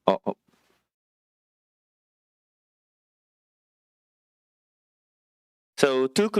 Oh, oh. So two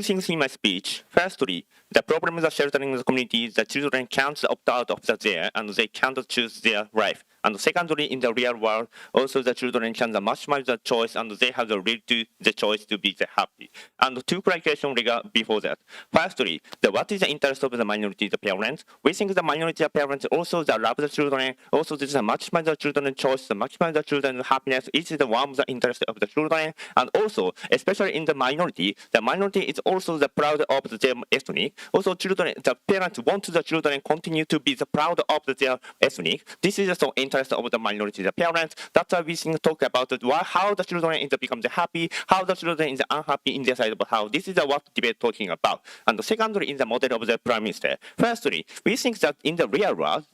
things in my speech. Firstly, the problem with the sheltering the community is that children can't opt out of the there and they can't choose their life. And secondly, in the real world, also the children can maximize the choice and they have the right to the choice to be the happy. And two clarification before that. Firstly, what is the interest of the minority, the parents? We think the minority parents also the love the children, also this is a maximize the children choice, the maximize the children's happiness. It is the one of the interest of the children, and also especially in the minority is also the proud of their ethnic. Also, children, the parents want the children continue to be the proud of their ethnic. This is also interest of the minority, the parents. That's why we talk about how the children is become the happy, how the children is unhappy in their side of how. This is what debate talking about. And secondly, in the model of the prime minister. Firstly, we think that in the real world,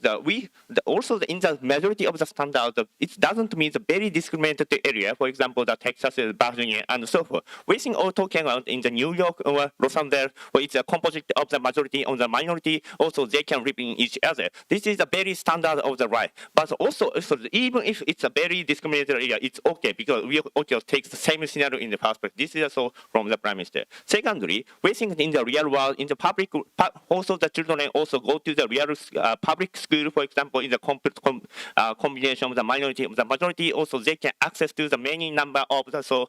also in the majority of the standard, it doesn't mean the very discriminated area. For example, the Texas, Virginia, and so forth. We think all talking about in the New York or Los Angeles, where it's a composite of the majority on the minority, also they can live in each other. This is a very standard of the right. But also, even if it's a very discriminated area, it's okay because we okay take the same scenario in the first place. This is also from the prime minister. Secondly, we think in the real world, in the public, also the children also go to the real public school, for example, in the combination of the minority of the majority. Also, they can access to the many number of the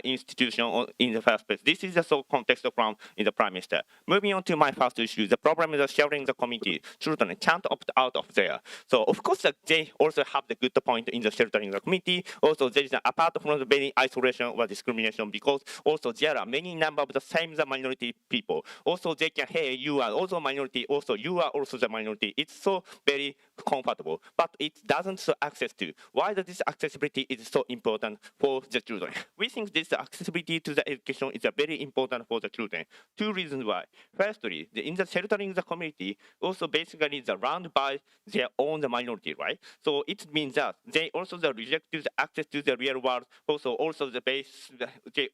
institution in the first place. This is the context from in the prime minister. Moving on to my first issue, the problem is sharing the community. Children can't opt out of there. So of course they also have the good point in the sheltering the community. Also there is apart from the very isolation or discrimination because also there are many number of the same the minority people. Also they can hey you are also minority. Also you are also the minority. It's so very comfortable, but it doesn't so access to. Why does this accessibility is so important for the children? We think this accessibility to the education is very important for the children. Two reasons why. Firstly, in the sheltering the community also basically surrounded by their own minority, right? So it means that they also reject the access to the real world. Also the base,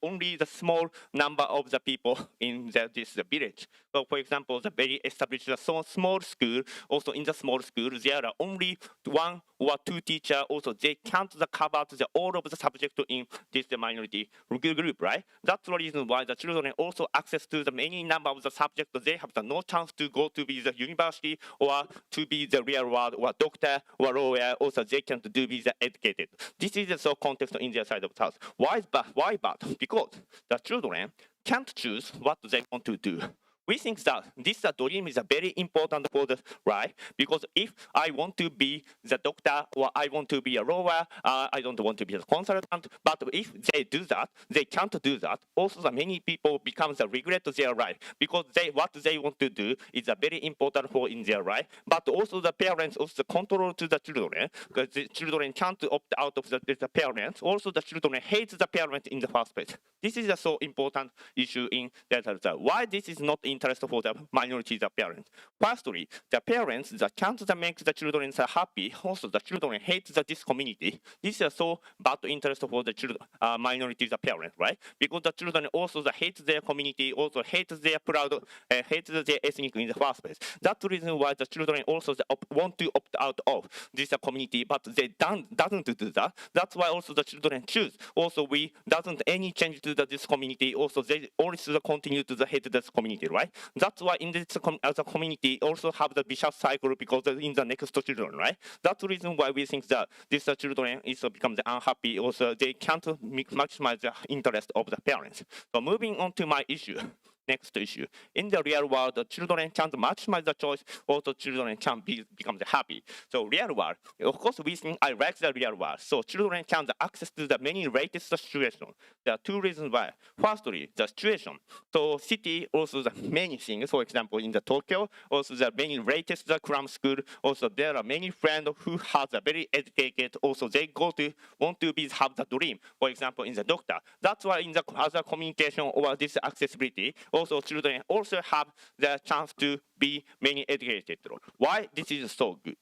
only the small number of the people in this village. So for example, the very established small school. Also in the small school, there are only one or two teachers. Also they can't cover all of the subject in this minority group, right? That's the reason why the children also access to the many number of the subjects. They have no chance to go to be the university or to be the real world or doctor or lawyer. Also they can't do be the educated. This is the context in their side of the house. Why is bad? Why bad? Because the children can't choose what they want to do. We think that this dream is very important for the right because if I want to be the doctor or I want to be a lawyer, I don't want to be a consultant. But if they do that, they can't do that. Also, the many people become the regret their life because what they want to do is very important for in their life. But also the parents also control to the children because the children can't opt out of the parents. Also, the children hate the parents in the first place. This is a so important issue in that. Why this is not interest for the minorities of parents. Firstly, the parents that can't make the children happy. Also, the children hate this community. This is so bad interest for the children, minorities of parents, right? Because the children also hate their community, also hate their proud, hate their ethnic in the first place. That's the reason why the children also want to opt out of this community, but they doesn't do that. That's why also the children choose. Also, we doesn't any change to this community. Also, they always continue to hate this community, right? That's why in this as a community also have the vicious cycle because in the next children, right? That's the reason why we think that these children is become unhappy. Also, they can't maximize the interest of the parents. So moving on to my issue. Next issue. In the real world, the children can't maximize the choice, also children can become happy. So real world, of course, we think I like the real world. So children can access to the many latest situation. There are two reasons why. Firstly, the situation. So city also the many things. For example, in the Tokyo, also the many latest the cram school. Also there are many friends who have a very educated. Also they want to be have the dream. For example, in the doctor. That's why in the other communication or this accessibility, also children also have the chance to be many educated. Why this is so good?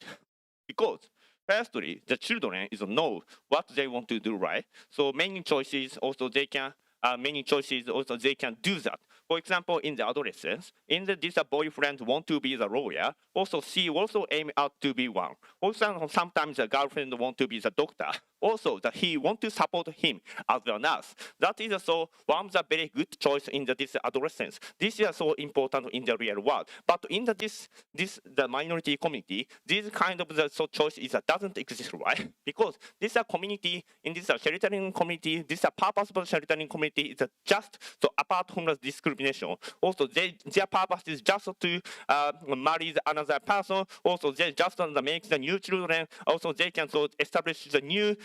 Because firstly, the children is know what they want to do, right? So many choices also they can many choices also they can do that. For example, in the adolescence, in the this boyfriend want to be the lawyer, also she also aim out to be one. For example, sometimes the girlfriend want to be the doctor. Also, he want to support him as a nurse. That is also one of the very good choice in this adolescence. This is so important in the real world. But in the minority community, this kind of the choice doesn't exist, right? Because this community in this sheltering community, this purposeful sheltering community is just so apart from the discrimination. Also, their purpose is just to marry another person. Also, they just make the new children. Also, they can so establish the new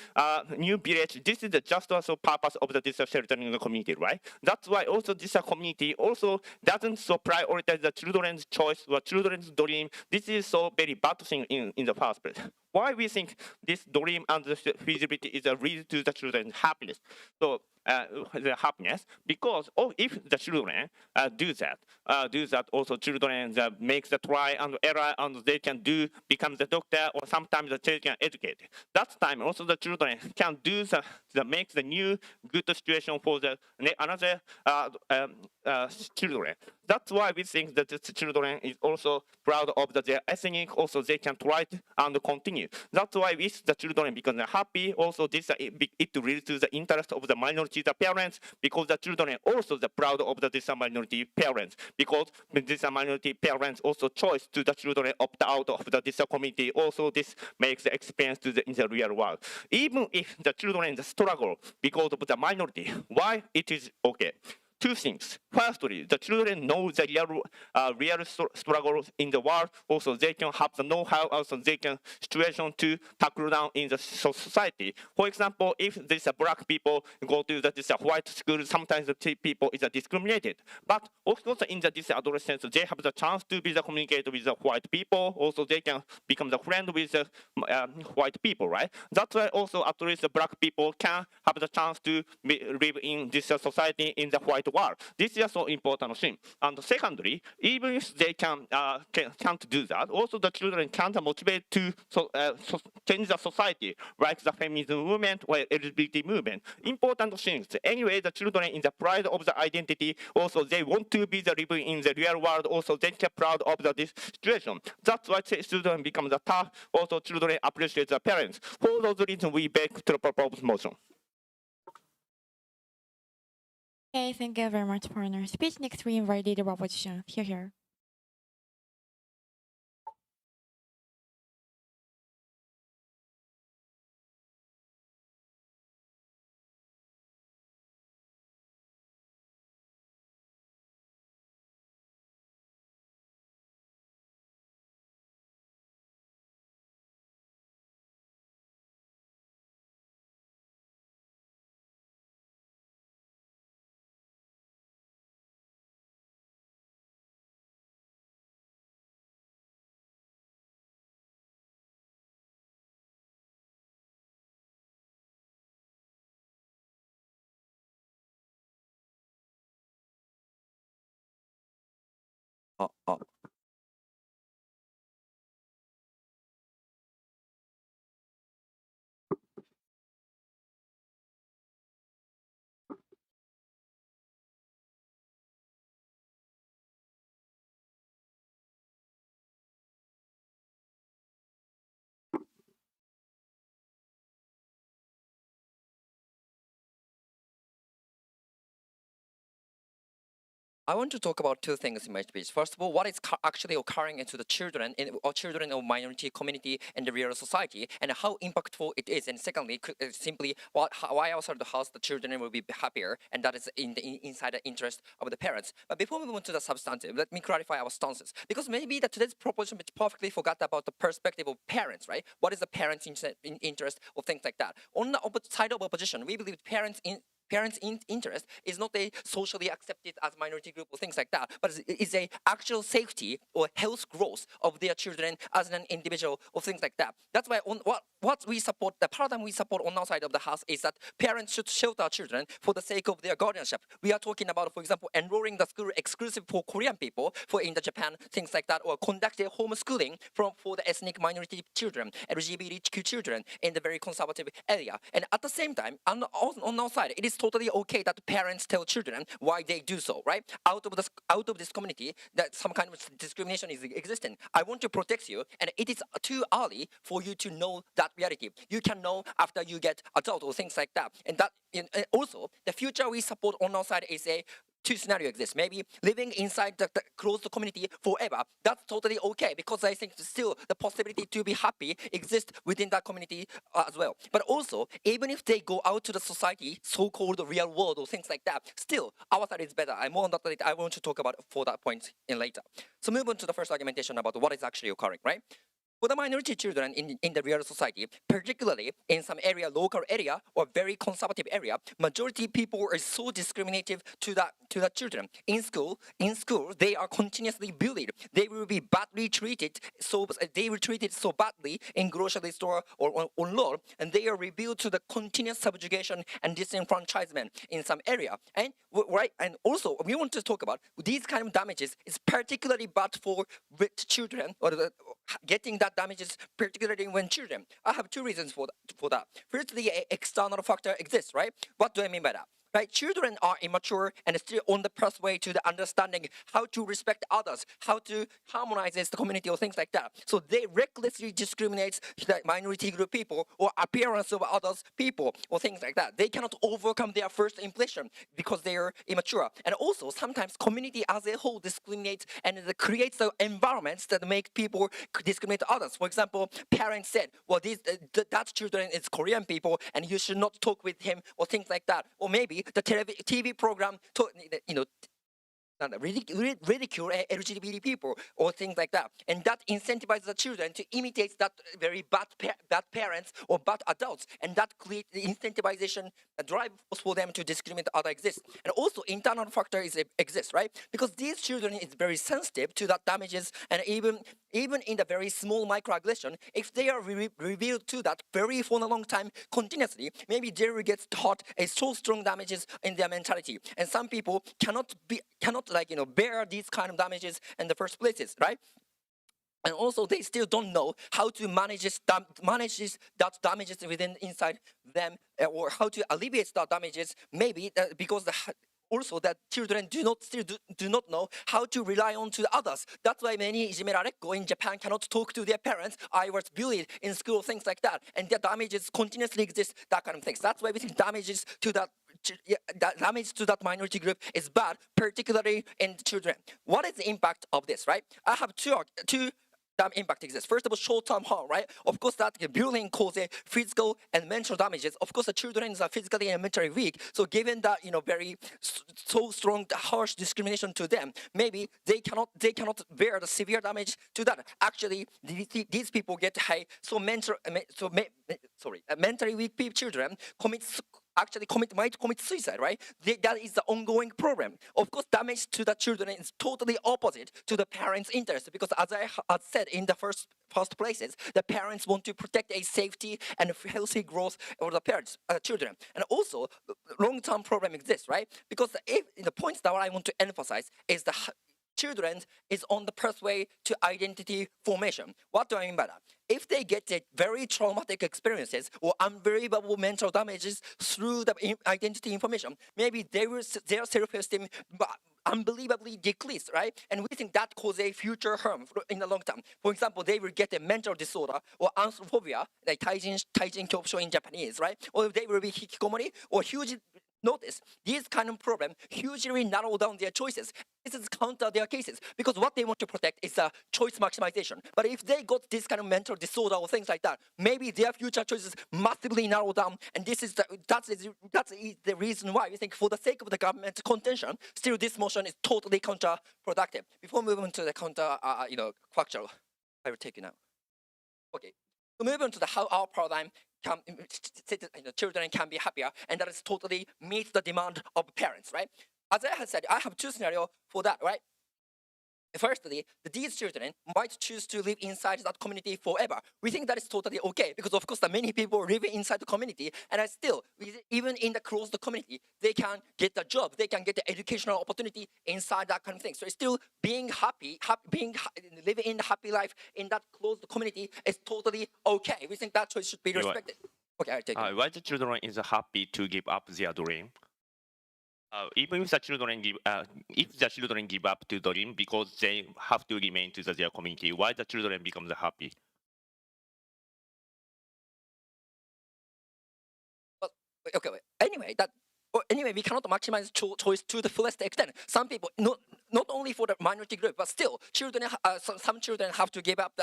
village. This is just also purpose of this sheltering community, right? That's why also this community also doesn't so prioritize the children's choice or children's dream. This is so very bad thing in the first place. Why we think this dream and the feasibility is a lead to the children's happiness. So the happiness, because if the children do that also children that make the try and error and they can become the doctor or sometimes they can educate. That time also the children can do make the new good situation for the another children. That's why we think that the children is also proud of their ethnic. Also, they can try and continue. That's why if the children become happy, also this it leads to the interest of the minority the parents, because the children also the proud of this minority parents, because this minority parents also choice to the children opt out of this community. Also, this makes the experience in the real world. Even if the children struggle because of the minority, why it is okay? Two things. Firstly, the children know the real struggles in the world. Also, they can have the know-how. Also, they can situation to tackle down in the society. For example, if there's black people go to this white school, sometimes the people is discriminated. But also in this adolescence, they have the chance to be communicate with the white people. Also, they can become the friend with the white people, right? That's why also at least the black people can have the chance to live in this society in the white world. This is so important thing. And secondly, even if they can't do that, also the children can't motivate to change the society, like the feminism movement or LGBT movement. Important things. Anyway, the children in the pride of the identity, also they want to be living in the real world. Also, they get proud of this situation. That's why children become the tough. Also, children appreciate the parents. For those reasons, we beg to propose motion. Okay, thank you very much for your speech. Next, we invite the opposition. Here. I want to talk about two things in my speech. First of all, what is actually occurring into the children or children of minority community in the real society, and how impactful it is. And secondly, simply why outside the house the children will be happier, and that is inside the interest of the parents. But before we move on to the substantive, let me clarify our stances, because maybe today's proposition perfectly forgot about the perspective of parents, right? What is the parents' interest or things like that? On the side of opposition, we believe parents' interest is not a socially accepted as minority group or things like that, but is a actual safety or health growth of their children as an individual or things like that. That's why what we support, the paradigm we support on our side of the house is that parents should shelter children for the sake of their guardianship. We are talking about, for example, enrolling the school exclusive for Korean people, for in the Japan, things like that, or conducting homeschooling for the ethnic minority children, LGBTQ children in the very conservative area. And at the same time, on our side, it is is totally okay that parents tell children why they do so, right? Out of this community, that some kind of discrimination is existing. I want to protect you, and it is too early for you to know that reality. You can know after you get adult or things like that. And also, the future we support on our side is a two scenario exists. Maybe living inside the closed community forever. That's totally okay, because I think still the possibility to be happy exists within that community as well. But also, even if they go out to the society, so-called real world or things like that, still our side is better. I'm more on that later. I want to talk about for that point in later. So move on to the first argumentation about what is actually occurring, right? For the minority children in the real society, particularly in some area, local area or very conservative area, majority people are so discriminative to the children. In school, they are continuously bullied. They will be badly treated. So they were treated so badly in grocery store or on road, and they are revealed to the continuous subjugation and disenfranchisement in some area. And right, and also we want to talk about these kind of damages is particularly bad for children, or getting that damages particularly when children. I have two reasons for that. Firstly, an external factor exists, right? What do I mean by that? Right, children are immature and still on the pathway to the understanding how to respect others, how to harmonize the community or things like that. So they recklessly discriminate the minority group people or appearance of others people or things like that. They cannot overcome their first impression because they are immature. And also sometimes community as a whole discriminates and it creates the environments that make people discriminate others. For example, parents said, well, that children is Korean people and you should not talk with him or things like that. Or maybe the TV program, ridicule LGBT people or things like that, and that incentivizes the children to imitate that very bad parents or bad adults, and that creates the incentivization, a drive for them to discriminate other exists. And also internal factor exists, right? Because these children is very sensitive to that damages, and even in the very small microaggression, if they are revealed to that very for a long time continuously, maybe they will get taught a so strong damages in their mentality, and some people cannot bear these kind of damages in the first places, right? And also they still don't know how to manage that damages inside them, or how to alleviate that damages, maybe because also that children do not know how to rely on to the others. That's why many ijimerareko in Japan cannot talk to their parents. I was bullied in school, things like that, and the damages continuously exist, that kind of things. That's why we think damages to that damage to that minority group is bad, particularly in children. What is the impact of this, right? I have two impact exists. First of all, short-term harm, right? Of course, that bullying causes physical and mental damages. Of course, the children are physically and mentally weak. So given that, very so strong, harsh discrimination to them, maybe they cannot bear the severe damage to that. Actually, these people get high. So mentally weak children might commit suicide, right? That is the ongoing problem. Of course, damage to the children is totally opposite to the parents' interest, because as I had said in the first places, the parents want to protect a safety and healthy growth of the children. And also, long-term problem exists, right? Because the points that I want to emphasize is the children is on the pathway to identity formation. What do I mean by that? If they get very traumatic experiences or unbelievable mental damages through the identity information, maybe their self-esteem unbelievably decreased, right? And we think that causes a future harm in the long term. For example, they will get a mental disorder or anthrophobia, like taijin kyobsho in Japanese, right? Or they will be hikikomori, or huge. Notice, these kind of problems hugely narrow down their choices. This is counter their cases, because what they want to protect is choice maximization. But if they got this kind of mental disorder or things like that, maybe their future choices massively narrow down. And that's the reason why we think, for the sake of the government contention, still this motion is totally counterproductive. Before moving to the factual, I will take it now. Okay, so moving to how our paradigm children can be happier, and that is totally meets the demand of parents, right? As I had said, I have two scenarios for that, right? Firstly, these children might choose to live inside that community forever. We think that is totally okay, because of course, many people live inside the community, and even in the closed community, they can get a job, they can get the educational opportunity inside that kind of thing. So still being living in a happy life in that closed community is totally okay. We think that choice should be respected. Okay, I take it. Why the children is happy to give up their dream? Even if the children give up to dream because they have to remain to their community, why the children becomes happy? But okay, anyway, anyway, we cannot maximize choice to the fullest extent. Some people, not only for the minority group, but still, some children have to give up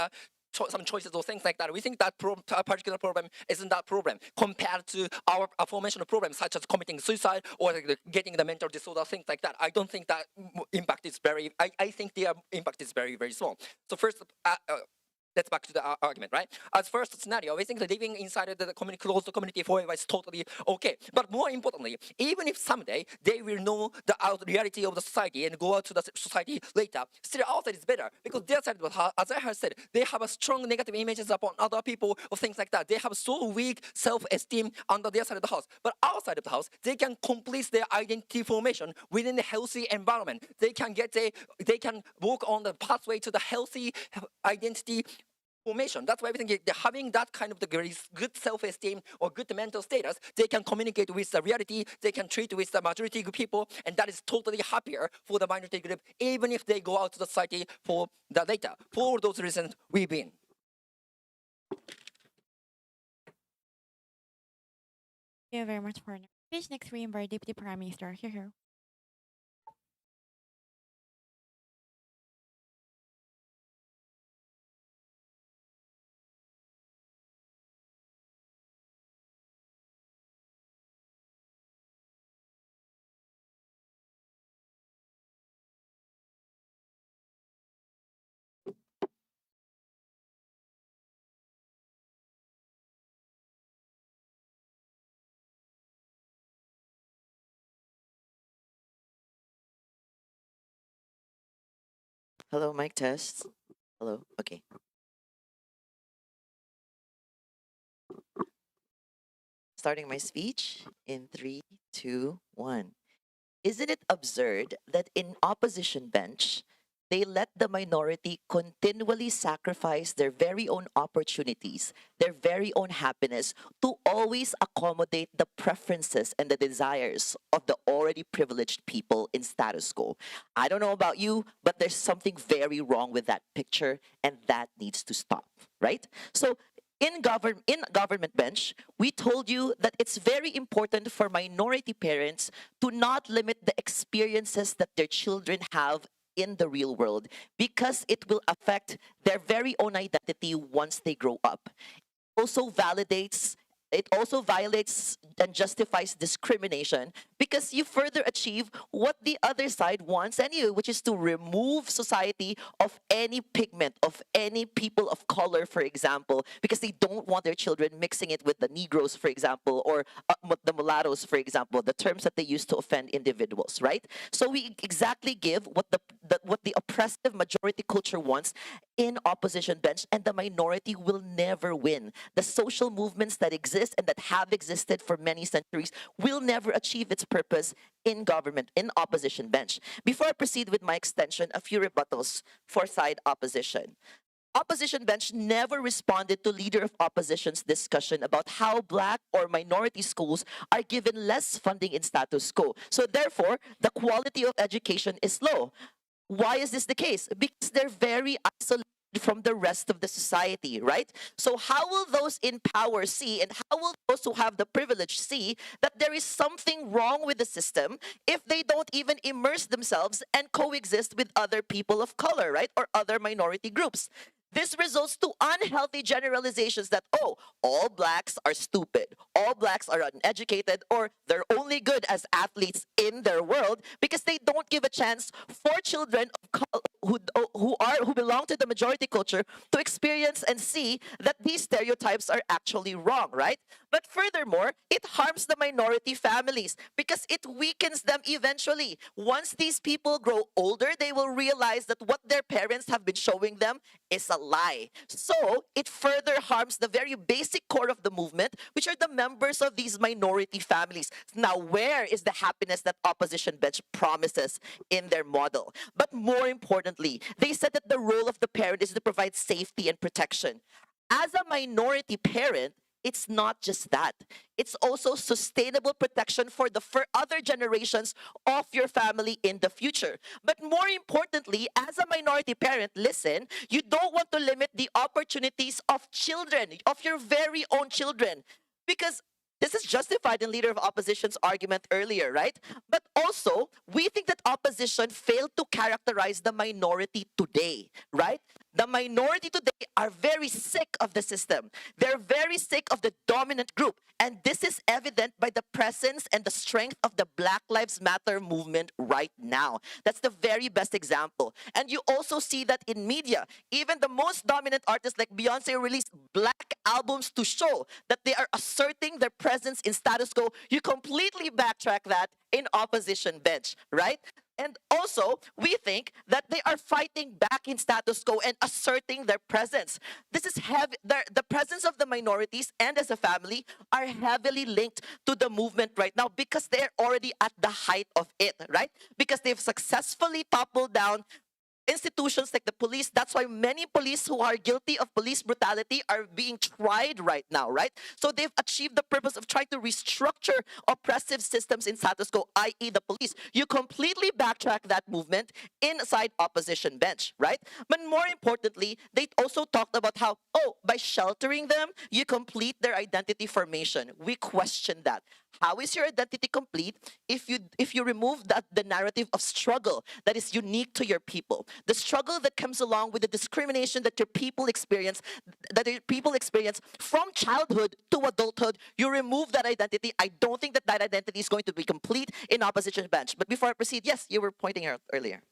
some choices or things like that. We think that particular problem isn't that problem compared to our aforementioned problems such as committing suicide or getting the mental disorder, things like that. I don't think that impact is very. I think the impact is very, very small. So first. That's back to the argument, right? As first scenario, we think that living inside the closed community forever is totally okay. But more importantly, even if someday they will know the reality of the society and go out to the society later, still outside is better because their side, as I have said, they have a strong negative images upon other people or things like that. They have so weak self-esteem under their side of the house. But outside of the house, they can complete their identity formation within a healthy environment. They can walk on the pathway to the healthy identity formation. That's why we think having that kind of the good self-esteem or good mental status, they can communicate with the reality, they can treat with the majority group people, and that is totally happier for the minority group, even if they go out to the society for the later. For all those reasons, we win. Thank you very much, partner. Speech next we invite Deputy Prime Minister. Here. Hello, mic test. Hello. Okay. Starting my speech in 3, 2, 1. Isn't it absurd that in opposition bench, they let the minority continually sacrifice their very own opportunities, their very own happiness to always accommodate the preferences and the desires of the already privileged people in status quo? I don't know about you, but there's something very wrong with that picture, and that needs to stop, right? So in government bench, we told you that it's very important for minority parents to not limit the experiences that their children have in the real world because it will affect their very own identity once they grow up. It also violates and justifies discrimination because you further achieve what the other side wants anyway, which is to remove society of any pigment, of any people of color, for example, because they don't want their children mixing it with the Negroes, for example, or the mulattoes, for example, the terms that they use to offend individuals, right? So we exactly give what the oppressive majority culture wants in opposition bench, and the minority will never win. The social movements that exist and that have existed for many centuries will never achieve its purpose in government, in opposition bench. Before I proceed with my extension, a few rebuttals for side opposition. Opposition bench never responded to leader of opposition's discussion about how black or minority schools are given less funding in status quo. So therefore, the quality of education is low. Why is this the case? Because they're very isolated from the rest of the society, right? So how will those in power see, and how will those who have the privilege see that there is something wrong with the system if they don't even immerse themselves and coexist with other people of color, right? Or other minority groups? This results to unhealthy generalizations that, oh, all blacks are stupid, all blacks are uneducated, or they're only good as athletes in their world because they don't give a chance for children of who belong to the majority culture to experience and see that these stereotypes are actually wrong, right? But furthermore, it harms the minority families because it weakens them eventually. Once these people grow older, they will realize that what their parents have been showing them is a lie. So it further harms the very basic core of the movement, which are the members of these minority families. Now, where is the happiness that opposition bench promises in their model? But more importantly, they said that the role of the parent is to provide safety and protection. As a minority parent, it's not just that. It's also sustainable protection for other generations of your family in the future. But more importantly, as a minority parent, listen, you don't want to limit the opportunities of children, of your very own children. Because this is justified in Leader of Opposition's argument earlier, right? But also, we think that opposition failed to characterize the minority today, right? The minority today are very sick of the system. They're very sick of the dominant group. And this is evident by the presence and the strength of the Black Lives Matter movement right now. That's the very best example. And you also see that in media. Even the most dominant artists like Beyonce released black albums to show that they are asserting their presence in status quo. You completely backtrack that in opposition bench, right? And also, we think that they are fighting back in status quo and asserting their presence. This is heavy. The presence of the minorities and as a family are heavily linked to the movement right now because they're already at the height of it, right? Because they've successfully toppled down institutions like the police. That's why many police who are guilty of police brutality are being tried right now, right? So they've achieved the purpose of trying to restructure oppressive systems in status quo, i.e. the police. You completely backtrack that movement inside opposition bench, right? But more importantly, they also talked about how, oh, by sheltering them, you complete their identity formation. We question that. How is your identity complete if you remove the narrative of struggle that is unique to your people? The struggle that comes along with the discrimination that your people experience, from childhood to adulthood. You remove that identity. I don't think that identity is going to be complete in opposition bench. But before I proceed, yes, you were pointing out earlier.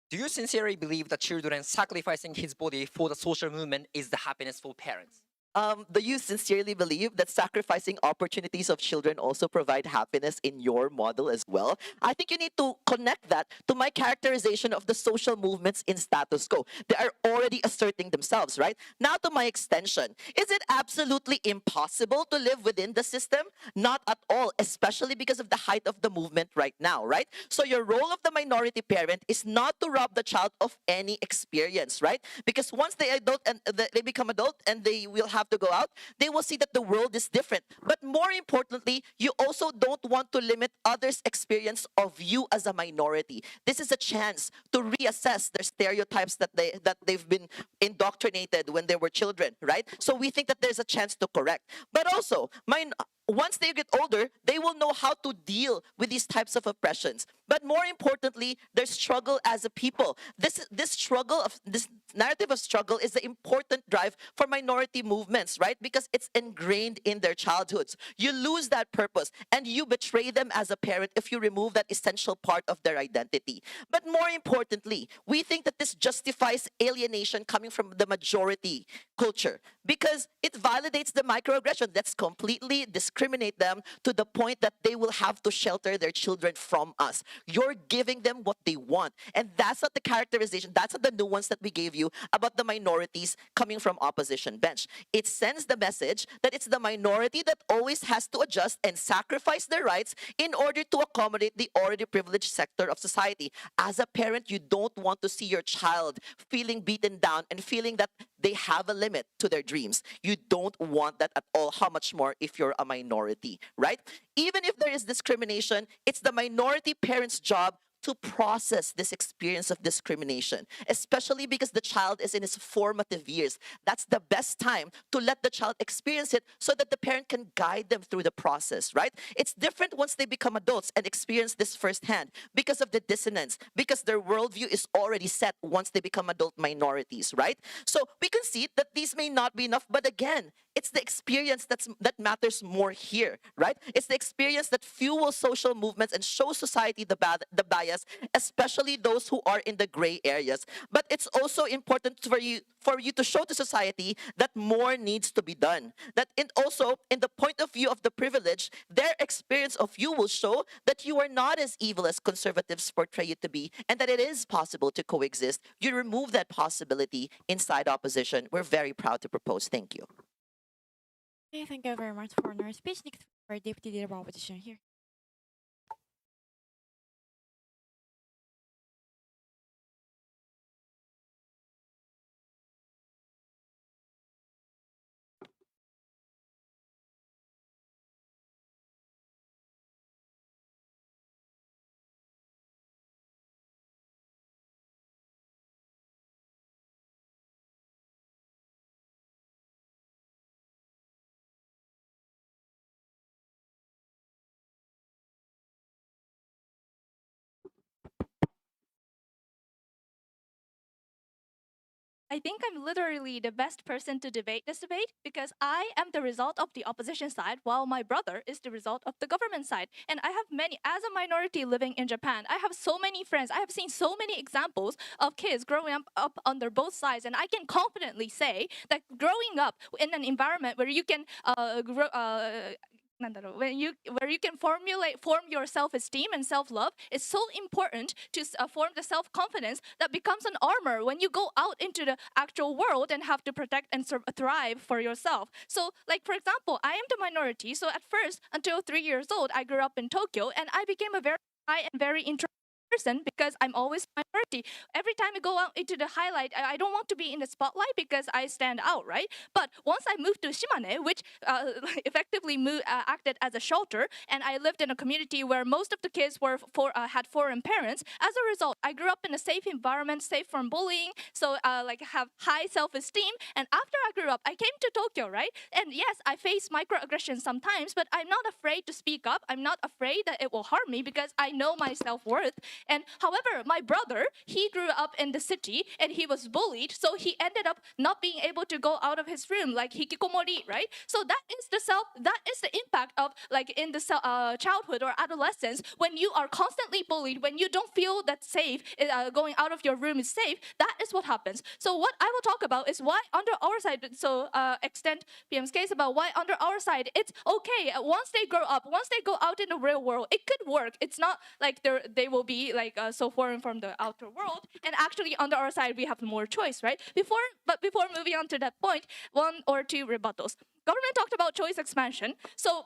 Do you sincerely believe that children sacrificing his body for the social movement is the happiness for parents? Do you sincerely believe that sacrificing opportunities of children also provide happiness in your model as well? I think you need to connect that to my characterization of the social movements in status quo. They are already asserting themselves, right? Now to my extension. Is it absolutely impossible to live within the system? Not at all, especially because of the height of the movement right now, right? So your role of the minority parent is not to rob the child of any experience, right? Because once they become adult and they will have to go out, they will see that the world is different. But more importantly, you also don't want to limit others' experience of you as a minority. This is a chance to reassess their stereotypes that they've been indoctrinated when they were children, right? So we think that there's a chance to correct. But also, once they get older, they will know how to deal with these types of oppressions. But more importantly, their struggle as a people. This narrative of struggle is the important drive for minority movements, right? Because it's ingrained in their childhoods. You lose that purpose and you betray them as a parent if you remove that essential part of their identity. But more importantly, we think that this justifies alienation coming from the majority culture because it validates the microaggression. That's completely discriminate them to the point that they will have to shelter their children from us. You're giving them what they want. And that's not the characterization, that's not the nuance that we gave you about the minorities coming from opposition bench. It sends the message that it's the minority that always has to adjust and sacrifice their rights in order to accommodate the already privileged sector of society. As a parent, you don't want to see your child feeling beaten down and feeling that they have a limit to their dreams. You don't want that at all. How much more if you're a minority, right? Even if there is discrimination, it's the minority parent's job to process this experience of discrimination, especially because the child is in his formative years. That's the best time to let the child experience it so that the parent can guide them through the process, right? It's different once they become adults and experience this firsthand because of the dissonance, because their worldview is already set once they become adult minorities, right? So we can see that these may not be enough, but again, it's the experience that matters more here, right? It's the experience that fuels social movements and shows society the bias, especially those who are in the gray areas. But it's also important for you to show to society that more needs to be done. That also in the point of view of the privileged, their experience of you will show that you are not as evil as conservatives portray you to be, and that it is possible to coexist. You remove that possibility inside opposition. We're very proud to propose. Thank you. Okay, thank you very much for your speech. Next, for Deputy Leader of Opposition here. I think I'm literally the best person to debate this debate because I am the result of the opposition side, while my brother is the result of the government side. And I have many, as a minority living in Japan, I have so many friends. I have seen so many examples of kids growing up under both sides. And I can confidently say that growing up in an environment where you can grow, where you can form your self-esteem and self-love is so important to form the self-confidence that becomes an armor when you go out into the actual world and have to protect and thrive for yourself. So like for example, I am the minority, so at first until 3 years old I grew up in Tokyo and I became a very shy and very introverted person because I'm always minority. Every time I go out into the highlight, I don't want to be in the spotlight because I stand out, right? But once I moved to Shimane, which effectively acted as a shelter, and I lived in a community where most of the kids had foreign parents. As a result, I grew up in a safe environment, safe from bullying, so have high self-esteem. And after I grew up, I came to Tokyo, right? And yes, I face microaggressions sometimes, but I'm not afraid to speak up. I'm not afraid that it will harm me because I know my self-worth. And however, my brother, he grew up in the city and he was bullied, so he ended up not being able to go out of his room, like hikikomori, right? So that is the impact of like in the childhood or adolescence when you are constantly bullied, when you don't feel that safe, going out of your room is safe. That is what happens. So what I will talk about is why under our side, so extend PM's case about why under our side it's okay once they grow up, once they go out in the real world, it could work. It's not like they will be like so foreign from the outer world. And actually, under our side, we have more choice, right? Before moving on to that point, one or two rebuttals. Government talked about choice expansion,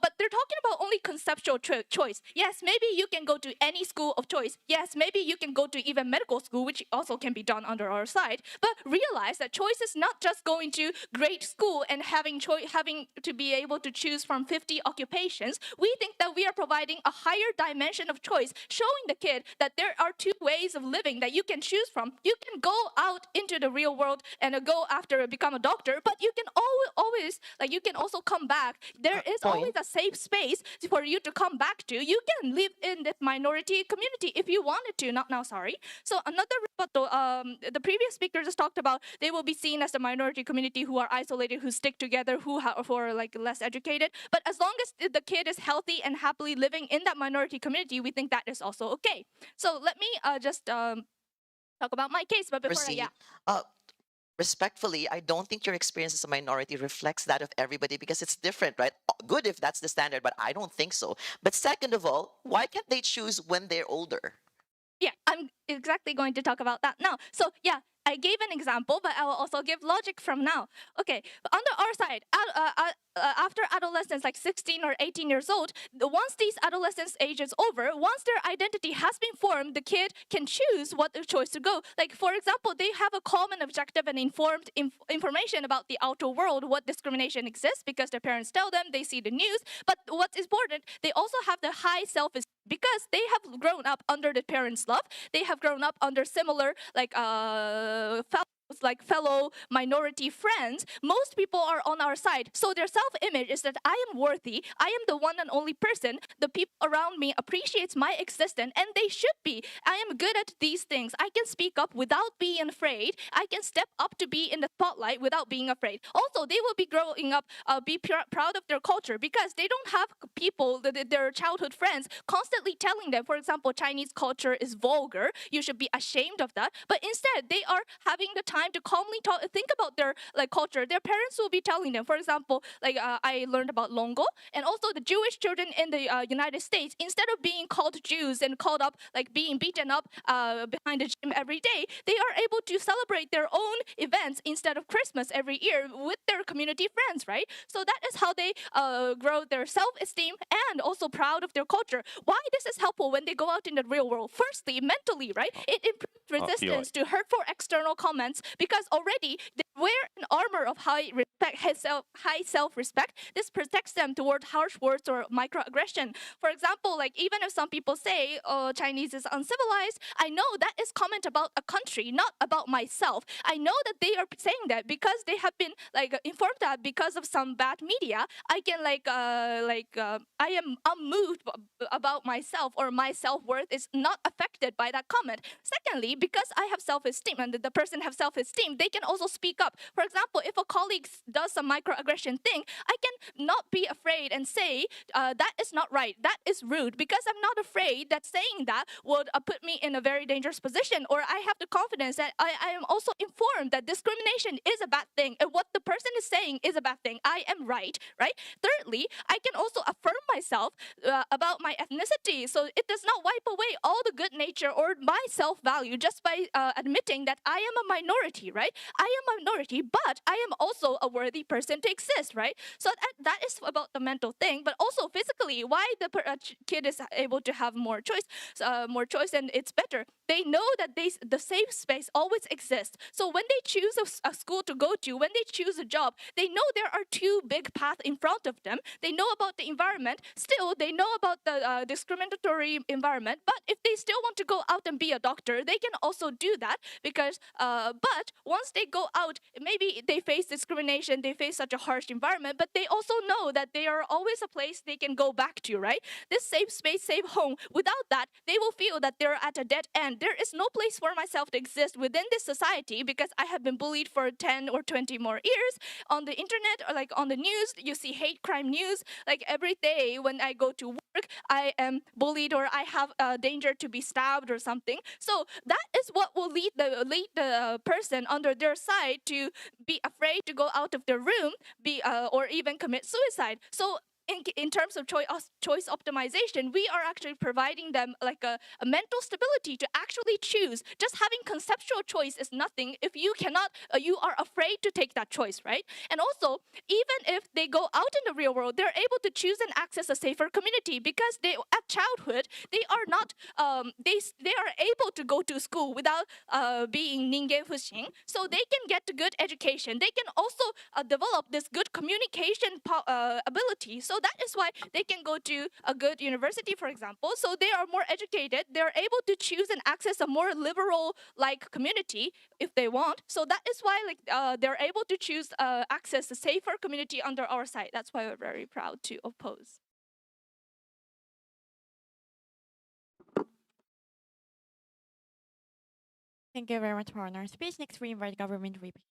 but they're talking about only conceptual choice. Yes, maybe you can go to any school of choice. Yes, maybe you can go to even medical school, which also can be done under our side. But realize that choice is not just going to great school and having to be able to choose from 50 occupations. We think that we are providing a higher dimension of choice, showing the kid that there are two ways of living that you can choose from. You can go out into the real world and go after become a doctor, but you can always you can also come back. There is always a safe space for you to come back to. You can live in this minority community if you wanted to. Not now, sorry. So another rebuttal, the previous speaker just talked about they will be seen as a minority community who are isolated, who stick together, who are like less educated. But as long as the kid is healthy and happily living in that minority community, we think that is also okay. So let me just talk about my case. But before Proceed. Respectfully, I don't think your experience as a minority reflects that of everybody because it's different, right? Good if that's the standard, but I don't think so. But second of all, why can't they choose when they're older? Yeah, I'm exactly going to talk about that now. So yeah, I gave an example, but I will also give logic from now. Okay, under our side, after adolescence, like 16 or 18 years old, once these adolescence age is over, once their identity has been formed, the kid can choose what choice to go. Like for example, they have a common objective and informed information about the outer world, what discrimination exists because their parents tell them, they see the news. But what's important, they also have the high self-esteem because they have grown up under the parents' love. They have grown up under similar fellow minority friends. Most people are on our side. So their self-image is that I am worthy. I am the one and only person. The people around me appreciates my existence, and they should be. I am good at these things. I can speak up without being afraid. I can step up to be in the spotlight without being afraid. Also, they will be growing up, proud of their culture because they don't have people, their childhood friends, constantly telling them, for example, Chinese culture is vulgar. You should be ashamed of that. But instead, they are having the time to calmly think about their culture. Their parents will be telling them, for example, I learned about Longo, and also the Jewish children in the United States, instead of being called Jews and called up being beaten up behind the gym every day, they are able to celebrate their own events instead of Christmas every year with their community friends, right? So that is how they grow their self-esteem and also proud of their culture. Why this is helpful when they go out in the real world? Firstly, mentally, right? It improves resistance to hurtful external comments because already they wear an armor of high self-respect. This protects them toward harsh words or microaggression. For example, like even if some people say, "Oh, Chinese is uncivilized," I know that is comment about a country, not about myself. I know that they are saying that because they have been like informed that because of some bad media, I can I am unmoved about myself, or my self-worth is not affected by that comment. Secondly, because I have self-esteem and the person have self-esteem, they can also speak up. For example, if a colleague does some microaggression thing, I can not be afraid and say that is not right, that is rude, because I'm not afraid that saying that would put me in a very dangerous position, or I have the confidence that I am also informed that discrimination is a bad thing and what the person is saying is a bad thing. I am right, right? Thirdly, I can also affirm myself about my ethnicity, so it does not wipe away all the good nature or my self-value just by admitting that I am a minority, right? I am a minority, but I am also a worthy person to exist, right? So that is about the mental thing, but also physically, why the kid is able to have more choice, and it's better. They know that the safe space always exists. So when they choose a school to go to, when they choose a job, they know there are two big paths in front of them. They know about the environment. Still, they know about the discriminatory environment. But if they still want to go out and be a doctor, they can also do that because. But once they go out, maybe they face discrimination, they face such a harsh environment. But they also know that they are always a place they can go back to, right? This safe space, safe home. Without that, they will feel that they're at a dead end. There is no place for myself to exist within this society because I have been bullied for 10 or 20 more years. On the internet or like on the news, you see hate crime news. Like every day when I go to work, I am bullied or I have a danger to be stabbed or something. So that is what will lead the person under their side to be afraid to go out of their room, or even commit suicide. So in terms of choice optimization, we are actually providing them like a mental stability to actually choose. Just having conceptual choice is nothing if you cannot, you are afraid to take that choice, right? And also, even if they go out in the real world, they're able to choose and access a safer community because they, at childhood, they are not, they are able to go to school without being ningen fushing, so they can get a good education. They can also develop this good communication ability. So that is why they can go to a good university, for example. So they are more educated. They're able to choose and access a more liberal like community if they want. So that is why they're able to choose access a safer community under our site. That's why we're very proud to oppose. Thank you very much for our speech. Next, we invite government representative.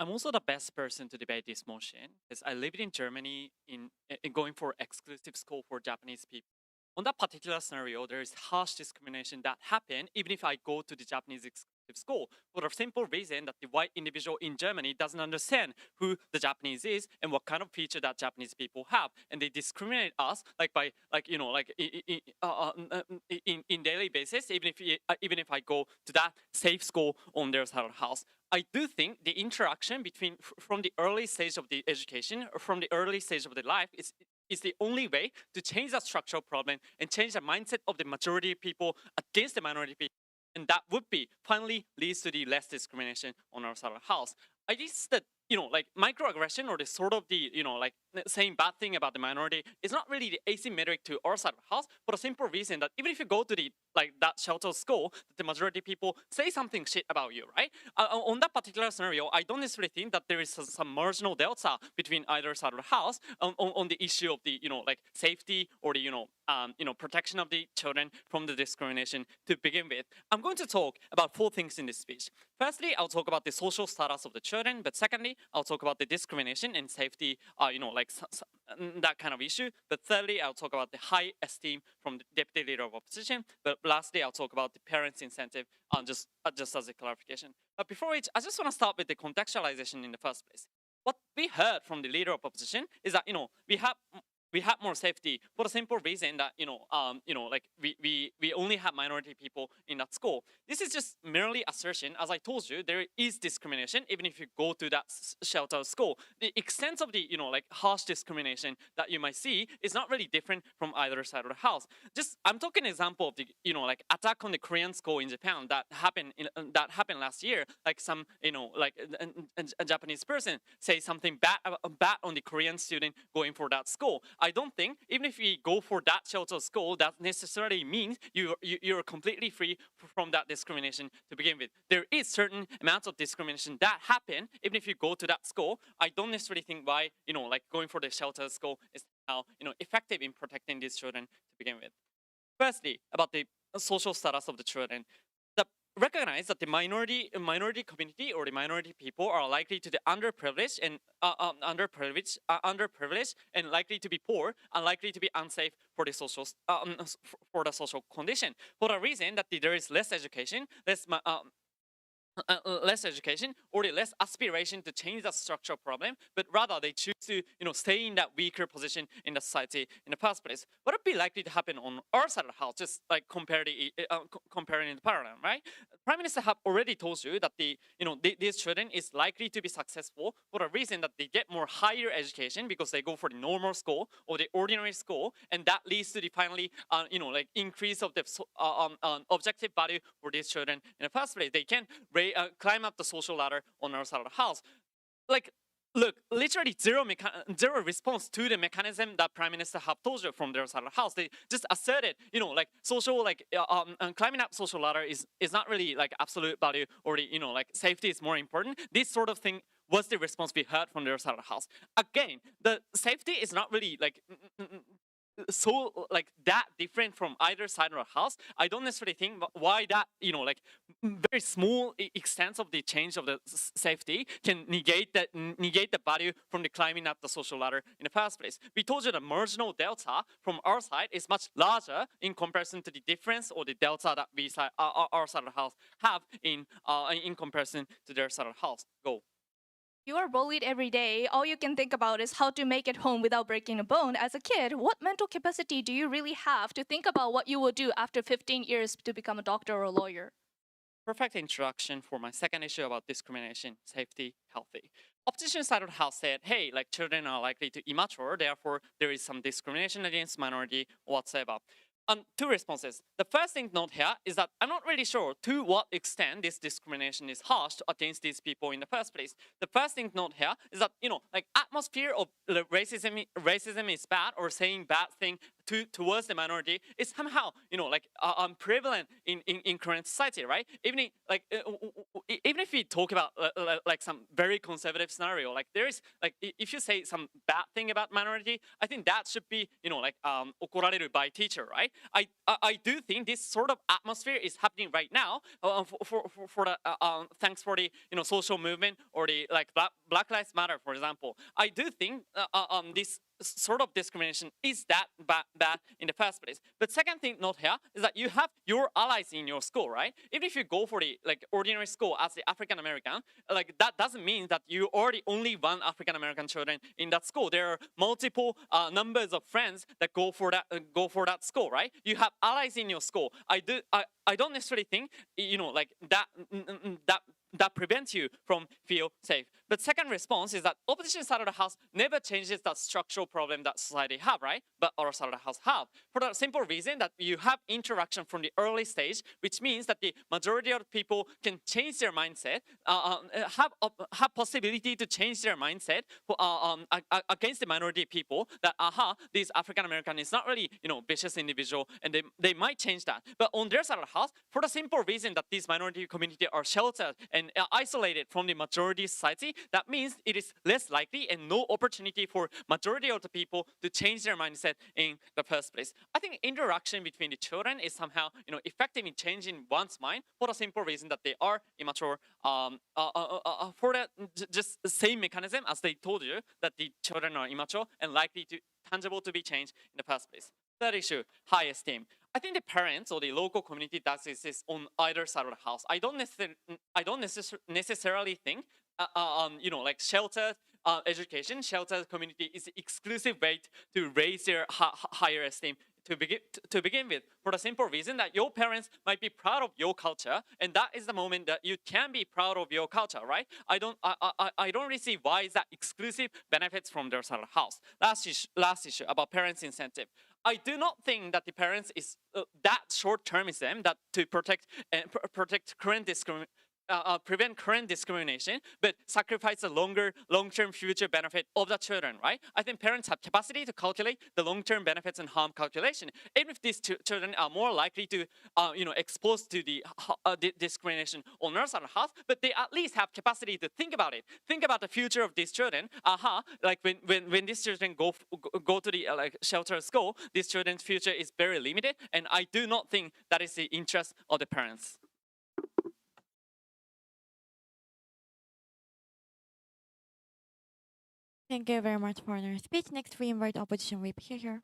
I'm also the best person to debate this motion because I lived in Germany in going for exclusive school for Japanese people. On that particular scenario, there is harsh discrimination that happen even if I go to the Japanese exclusive school for the simple reason that the white individual in Germany doesn't understand who the Japanese is and what kind of feature that Japanese people have, and they discriminate us in daily basis. Even if I go to that safe school on their side of the house. I do think the interaction between from the early stage of the education or from the early stage of the life is is the only way to change the structural problem and change the mindset of the majority people against the minority people. And that would be finally leads to the less discrimination on our side of the house. I guess that, like microaggression or the sort of the, like saying bad thing about the minority is not really the asymmetric to our side of the house for the simple reason that even if you go to the, like that shelter school, the majority people say something shit about you, right? On that particular scenario, I don't necessarily think that there is some marginal delta between either side of the house on the issue of the, like safety or the, protection of the children from the discrimination to begin with. I'm going to talk about 4 things in this speech. Firstly, I'll talk about the social status of the children, but secondly, I'll talk about the discrimination and safety, that kind of issue. But thirdly, I'll talk about the high esteem from the deputy leader of opposition. But lastly, I'll talk about the parents' incentive, just as a clarification. But before which, I just want to start with the contextualization in the first place. What we heard from the leader of opposition is that we have more safety for the simple reason that like we only have minority people in that school. This is just merely assertion. As I told you, there is discrimination even if you go to that shelter school. The extent of the like harsh discrimination that you might see is not really different from either side of the house. Just I'm talking an example of the like attack on the Korean school in Japan that happened last year. Like some like a Japanese person say something bad on the Korean student going for that school. I don't think even if we go for that shelter school, that necessarily means you're completely free from that discrimination to begin with. There is certain amounts of discrimination that happen even if you go to that school. I don't necessarily think why like going for the shelter school is now effective in protecting these children to begin with. Firstly, about the social status of the children. Recognize that the minority community or the minority people are likely to be underprivileged and likely to be poor and likely to be unsafe for the social condition, for the reason that there is less education, less education or the less aspiration to change the structural problem, but rather they choose to stay in that weaker position in the society in the first place. What would be likely to happen on our side of the house, just like comparing in the parallel, right? Prime Minister have already told you that these children is likely to be successful for the reason that they get more higher education because they go for the normal school or the ordinary school, and that leads to the finally like increase of the objective value for these children in the first place. They can climb up the social ladder on our side of the house. Like, look, literally zero response to the mechanism that Prime Minister have told you from their side of the house. They just asserted, like social, like climbing up social ladder is not really like absolute value, or the, like safety is more important. This sort of thing was the response we heard from their side of the house. Again, the safety is not really like so like that different from either side of the house. I don't necessarily think why that like very small extent of the change of the safety can negate the value from the climbing up the social ladder in the first place. We told you the marginal delta from our side is much larger in comparison to the difference or the delta that our side of the house have in comparison to their side of the house. Go. You are bullied every day. All you can think about is how to make it home without breaking a bone. As a kid, what mental capacity do you really have to think about what you will do after 15 years to become a doctor or a lawyer? Perfect introduction for my second issue about discrimination, safety, healthy. Opposition side of the house said, hey, like children are likely to immature, therefore there is some discrimination against minority whatsoever. 2 responses. The first thing to note here is that I'm not really sure to what extent this discrimination is harsh against these people in the first place. The first thing to note here is that, like atmosphere of racism is bad, or saying bad thing towards the minority is somehow, like prevalent in current society, right? Even if we talk about like some very conservative scenario, like there is like if you say some bad thing about minority, I think that should be like okorareru by teacher, right? I do think this sort of atmosphere is happening right now for the thanks for the social movement or the like Black Lives Matter, for example. I do think this sort of discrimination is that bad in the first place. But second thing note here is that you have your allies in your school, right? Even if you go for the like ordinary school as the African American, like that doesn't mean that you are the only one African American children in that school. There are multiple numbers of friends that go for that school, right? You have allies in your school. I don't necessarily think like that that prevent you from feel safe. But second response is that opposition side of the house never changes that structural problem that society have, right? But our side of the house have. For the simple reason that you have interaction from the early stage, which means that the majority of people can change their mindset, have possibility to change their mindset against the minority people. That this African American is not really vicious individual, and they might change that. But on their side of the house, for the simple reason that these minority community are sheltered and isolated from the majority society, that means it is less likely and no opportunity for majority of the people to change their mindset in the first place. I think interaction between the children is somehow effective in changing one's mind for the simple reason that they are immature. For the just the same mechanism as they told you that the children are immature and likely to tangible to be changed in the first place. Third issue, high esteem. I think the parents or the local community does this on either side of the house. I don't necessarily think like sheltered education, sheltered community is the exclusive way to raise their higher esteem to begin with, for the simple reason that your parents might be proud of your culture, and that is the moment that you can be proud of your culture, right? I don't really see why is that exclusive benefits from their side of the house. Last issue about parents' incentive. I do not think that the parents is that short-termism that to protect prevent current discrimination, but sacrifice the long-term future benefit of the children, right? I think parents have capacity to calculate the long-term benefits and harm calculation. Even if these children are more likely to, exposed to the discrimination on their side of the house, but they at least have capacity to think about it. Think about the future of these children. Like when these children go to the shelter school, these children's future is very limited, and I do not think that is the interest of the parents. Thank you very much for your speech. Next, we invite opposition whip here.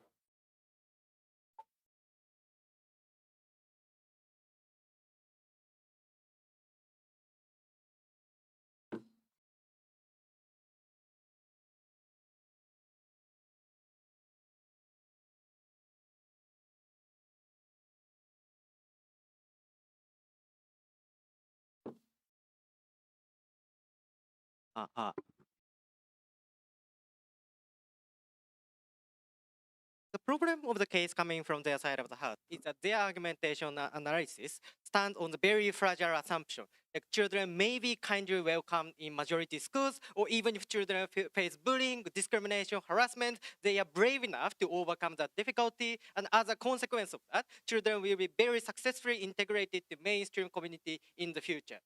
The problem of the case coming from their side of the house is that their argumentation analysis stands on the very fragile assumption that children may be kindly welcomed in majority schools, or even if children face bullying, discrimination, harassment, they are brave enough to overcome that difficulty, and as a consequence of that, children will be very successfully integrated to mainstream community in the future.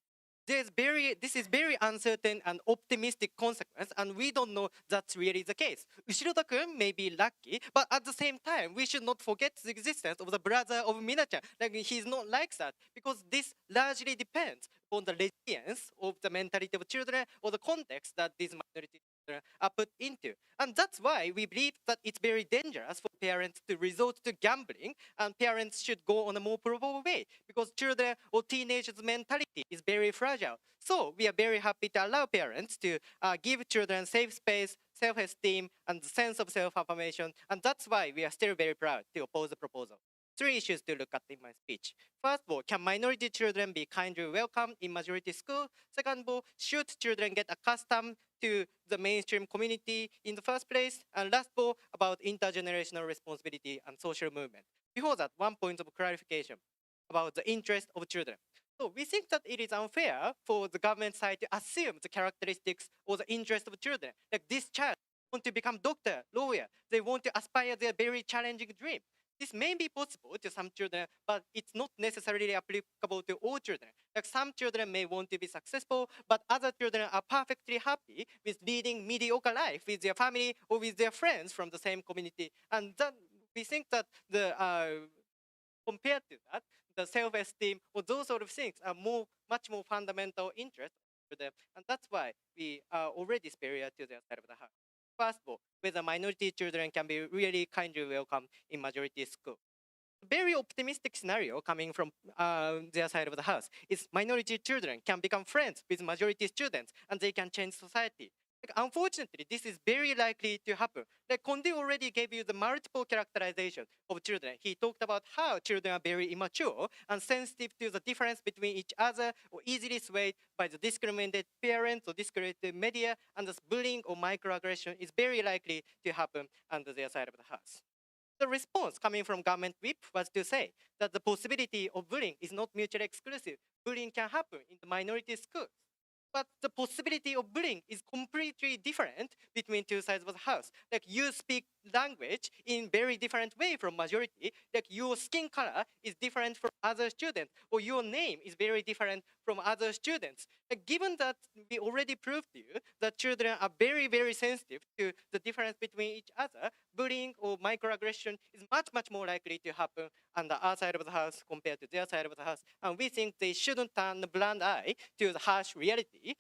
This is very uncertain and optimistic consequence, and we don't know that's really the case. Ushiroda-kun may be lucky, but at the same time, we should not forget the existence of the brother of Mina-chan. Like, he's not like that, because this largely depends on the resilience of the mentality of children or the context that these minority children are put into. And that's why we believe that it's very dangerous for parents to resort to gambling, and parents should go on a more probable way, because children or teenagers' mentality is very fragile. So we are very happy to allow parents to give children safe space, self-esteem, and sense of self-affirmation, and that's why we are still very proud to oppose the proposal. 3 issues to look at in my speech. First of all, can minority children be kindly welcomed in majority school? Second of all, should children get accustomed to the mainstream community in the first place? And last of all, about intergenerational responsibility and social movement. Before that, one point of clarification about the interest of children. So we think that it is unfair for the government side to assume the characteristics or the interest of children. Like this child want to become doctor, lawyer. They want to aspire their very challenging dream. This may be possible to some children, but it's not necessarily applicable to all children. Like some children may want to be successful, but other children are perfectly happy with leading mediocre life with their family or with their friends from the same community. And that, we think that the compared to that, the self-esteem or those sort of things are much more fundamental interest to them, and that's why we are already superior to their side of the house. First of all, whether minority children can be really kindly welcomed in majority school. Very optimistic scenario coming from their side of the house is minority children can become friends with majority students and they can change society. Unfortunately, this is very likely to happen. Kondi already gave you the multiple characterization of children. He talked about how children are very immature and sensitive to the difference between each other or easily swayed by the discriminated parents or discriminated media, and thus bullying or microaggression is very likely to happen under their side of the house. The response coming from government whip was to say that the possibility of bullying is not mutually exclusive. Bullying can happen in the minority schools. But the possibility of bullying is completely different between two sides of the house. You speak language in very different way from majority. Your skin color is different from other students, or your name is very different from other students. Given that we already proved to you that children are very, very sensitive to the difference between each other, bullying or microaggression is much, much more likely to happen on the our side of the house compared to their side of the house. And we think they shouldn't turn a blind eye to the harsh reality.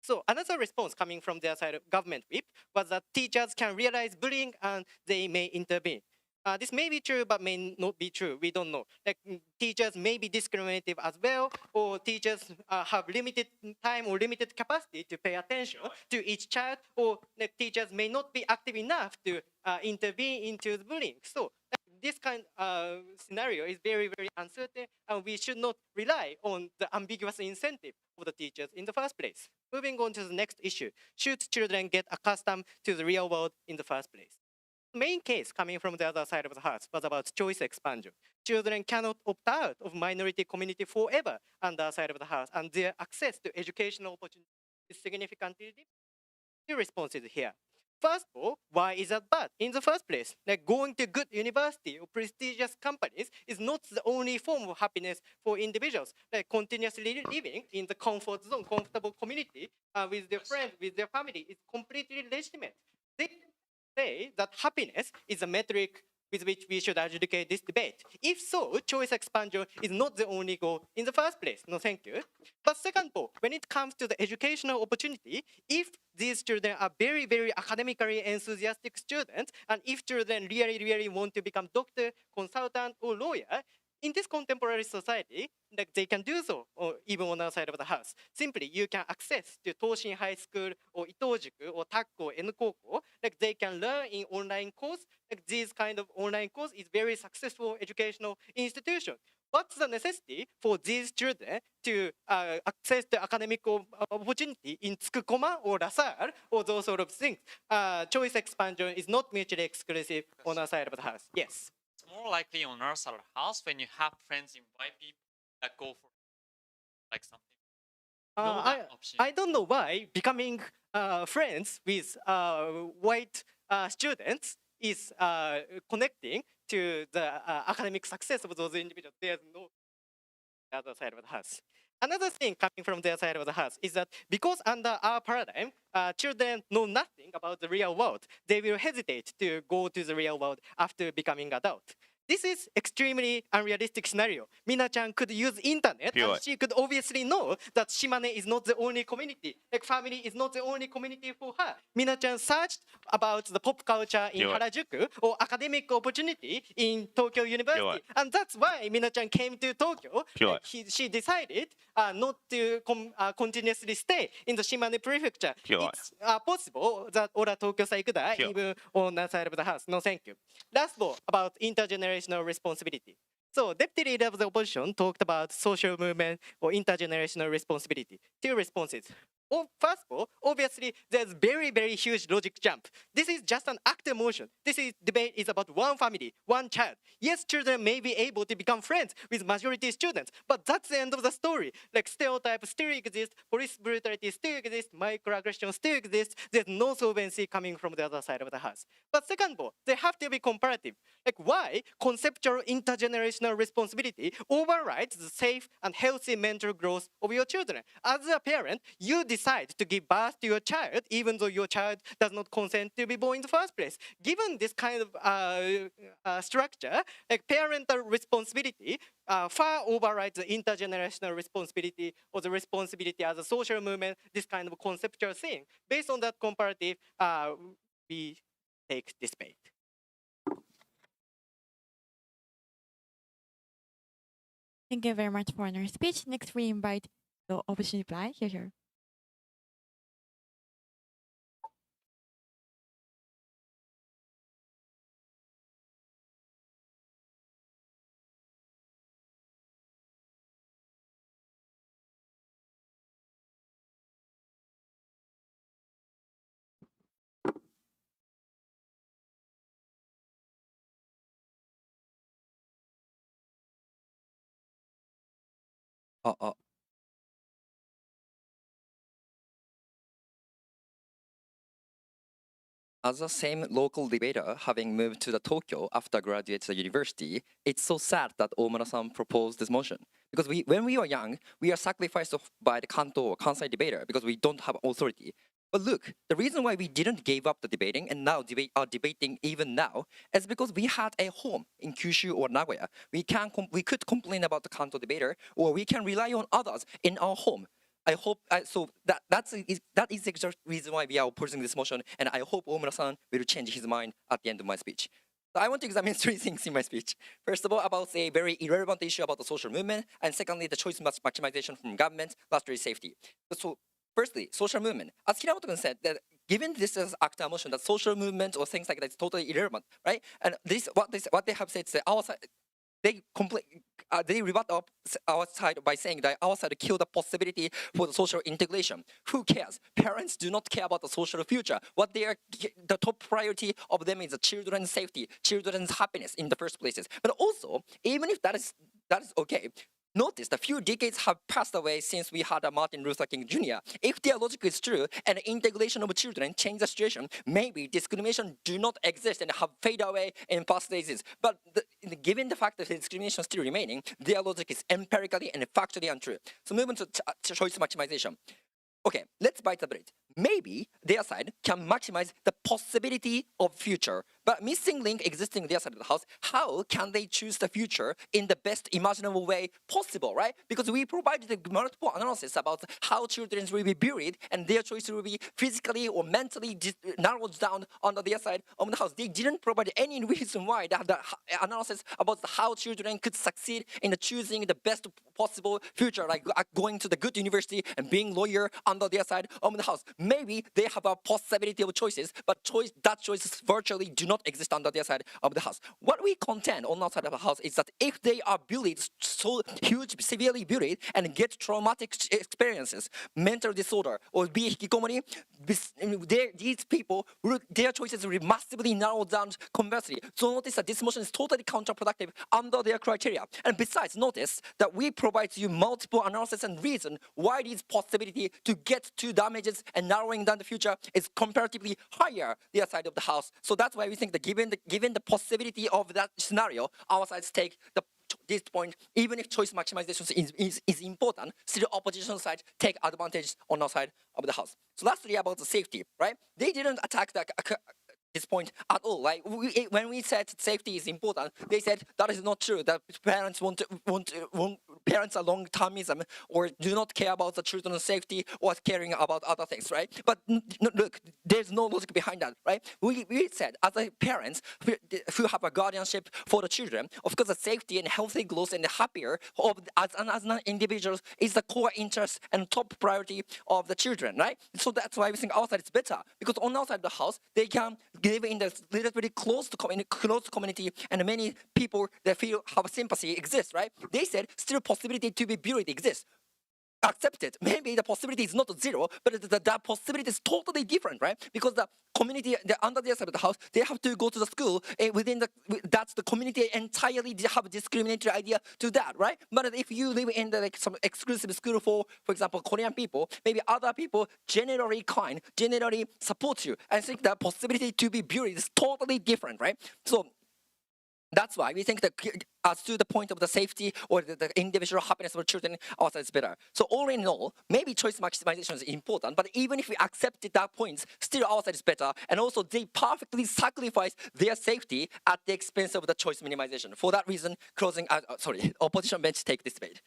So another response coming from their side of government whip was that teachers can realize bullying and they may intervene. This may be true, but may not be true. We don't know. Teachers may be discriminative as well, or teachers have limited time or limited capacity to pay attention to each child, or teachers may not be active enough to intervene into the bullying. So this kind of scenario is very, very uncertain, and we should not rely on the ambiguous incentive of the teachers in the first place. Moving on to the next issue, should children get accustomed to the real world in the first place? The main case coming from the other side of the house was about choice expansion. Children cannot opt out of minority community forever on the other side of the house, and their access to educational opportunities is significantly limited. Two responses here. First of all, why is that bad? In the first place, going to good university or prestigious companies is not the only form of happiness for individuals. Continuously living in the comfort zone, comfortable community with their friends, with their family is completely legitimate. They say that happiness is a metric with which we should adjudicate this debate. If so, choice expansion is not the only goal in the first place. No, thank you. But second of all, when it comes to the educational opportunity, if these children are very, very academically enthusiastic students, and if children really, really want to become doctor, consultant, or lawyer, in this contemporary society, they can do so, or even on the other side of the house. Simply, you can access to Toshin High School or Itojiku or TAC or N-Koko. They can learn in online course. These kind of online course is very successful educational institution. What's the necessity for these children to access the academic opportunity in Tsukukoma or LaSalle or those sort of things? Choice expansion is not mutually exclusive on our side of the house. Yes. It's more likely on our side of the house when you have friends in white people that go for like something. No, that option. I don't know why becoming friends with white students is connecting to the academic success of those individuals. There's no other side of the house. Another thing coming from their side of the house is that because under our paradigm, children know nothing about the real world, they will hesitate to go to the real world after becoming adult. This is extremely unrealistic scenario. Mina-chan could use internet, and she could obviously know that Shimane is not the only community. Family is not the only community for her. Mina-chan searched about the pop culture in Harajuku or academic opportunity in Tokyo University. And that's why Mina-chan came to Tokyo. She decided not to continuously stay in the Shimane prefecture. It's possible that Ora Tokyo Saikuda, even on that side of the house. No, thank you. Last of all, about intergenerational responsibility. So deputy leader of the opposition talked about social movement or intergenerational responsibility. Two responses. First of all, obviously, there's very, very huge logic jump. This is just an active motion. This debate is about one family, one child. Yes, children may be able to become friends with majority students, but that's the end of the story. Stereotypes still exist, police brutality still exists, microaggression still exists. There's no solvency coming from the other side of the house. But second of all, they have to be comparative. Why conceptual intergenerational responsibility overrides the safe and healthy mental growth of your children? As a parent, you decide to give birth to your child even though your child does not consent to be born in the first place. Given this kind of structure, parental responsibility far overrides the intergenerational responsibility or the responsibility as a social movement, this kind of conceptual thing. Based on that comparative, we take this debate. Thank you very much for your speech. Next, we invite the opposition reply. Here. Uh, uh, as a same local debater, having moved to the Tokyo after graduating the university, it's so sad that Omura-san proposed this motion. Because when we were young, we are sacrificed by the Kanto or Kansai debater because we don't have authority. But look, the reason why we didn't give up the debating and now are debating even now is because we had a home in Kyushu or Nagoya. We could complain about the Kanto debater, or we can rely on others in our home. I hope that is the exact reason why we are opposing this motion, and I hope Omura-san will change his mind at the end of my speech. So I want to examine three things in my speech. First of all, about a very irrelevant issue about the social movement, and secondly, the choice maximization from government, lastly, safety. So firstly, social movement. As Hiramoto-kun said, that given this as actor motion, that social movement or things like that is totally irrelevant, right? And what they have said is that our side, they rebut our side by saying that our side kill the possibility for the social integration. Who cares? Parents do not care about the social future. What the top priority of them is the children's safety, children's happiness in the first places. But also, even if that is okay, notice a few decades have passed away since we had a Martin Luther King Jr. If their logic is true and integration of children change the situation, maybe discrimination do not exist and have faded away in past days. But given the fact that discrimination is still remaining, their logic is empirically and factually untrue. So moving to choice maximization. Okay, let's bite the bullet. Maybe their side can maximize the possibility of future, but missing link existing their side of the house, how can they choose the future in the best imaginable way possible, right? Because we provided the multiple analysis about how children will be buried and their choice will be physically or mentally narrowed down under their side of the house. They didn't provide any reason why the analysis about how children could succeed in choosing the best possible future, like going to the good university and being lawyer under their side of the house. Maybe they have a possibility of choices, but that choices virtually do not exist under their side of the house. What we contend on our side of the house is that if they are bullied, so huge, severely bullied, and get traumatic experiences, mental disorder, or be hikikomori, these people, their choices will massively narrow down conversely. So notice that this motion is totally counterproductive under their criteria. And besides, notice that we provide you multiple analysis and reason why this possibility to get to damages and narrowing down the future is comparatively higher their side of the house. So that's why we think that given the possibility of that scenario, our sides take this point, even if choice maximization is important, still opposition side take advantage on our side of the house. So lastly, about the safety, right? They didn't attack this point at all. Like when we said safety is important, they said that is not true. That parents parents are long-termism or do not care about the children's safety or caring about other things, right? But look, there's no logic behind that, right? We said as a parents who have a guardianship for the children, of course, the safety and healthy growth and happier as an individual is the core interest and top priority of the children, right? So that's why we think our side is better, because on our side of the house they can live in the relatively close community, and many people that have sympathy exist, right? They said still possibility to be buried exists. Accept it. Maybe the possibility is not zero, but the possibility is totally different, right? Because the community, under their side of the house, they have to go to the school that's the community entirely have a discriminatory idea to that, right? But if you live in some exclusive school for example, Korean people, maybe other people generally support you. I think the possibility to be buried is totally different, right? So that's why we think that as to the point of the safety or the individual happiness of children, our side is better. So all in all, maybe choice maximization is important, but even if we accepted that point, still our side is better. And also they perfectly sacrifice their safety at the expense of the choice minimization. For that reason, opposition bench take this debate.